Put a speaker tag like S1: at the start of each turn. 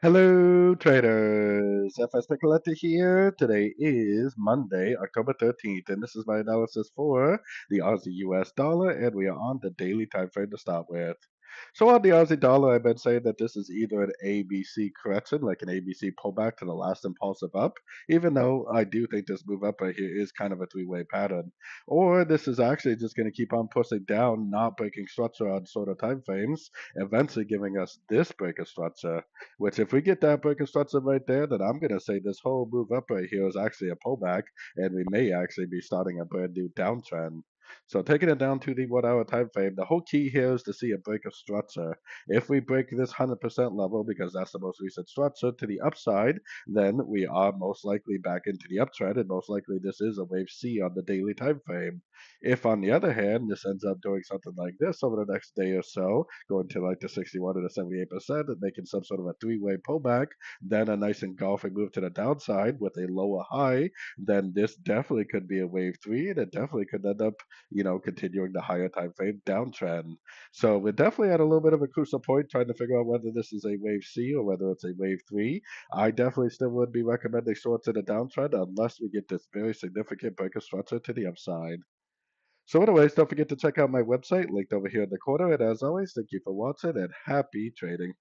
S1: Hello, traders. FX Pip Collector here. Today is Monday, October 13th, and this is my analysis for the Aussie US dollar, and we are on the daily time frame to start with. So on the Aussie dollar, I've been saying that this is either an ABC correction, like an ABC pullback to the last impulsive up, even though I do think this move up right here is kind of a three-way pattern, or this is actually just going to keep on pushing down, not breaking structure on shorter time frames, eventually giving us this break of structure. Which, if we get that break of structure right there, then I'm going to say this whole move up right here is actually a pullback, and we may actually be starting a brand new downtrend. So taking it down to the 1 hour time frame, the whole key here is to see a break of structure. If we break this 100% level, because that's the most recent structure, to the upside, then we are most likely back into the uptrend, and most likely this is a wave C on the daily time frame. If, on the other hand, this ends up doing something like this over the next day or so, going to like the 61 or the 78% and making some sort of a three-way pullback, then a nice engulfing move to the downside with a lower high, then this definitely could be a wave three, and it definitely could end up, continuing the higher time frame downtrend. So we're definitely at a little bit of a crucial point trying to figure out whether this is a wave C or whether it's a wave three. I definitely still would be recommending shorts in the downtrend unless we get this very significant break of structure to the upside. So anyways, don't forget to check out my website linked over here in the corner. And as always, thank you for watching and happy trading.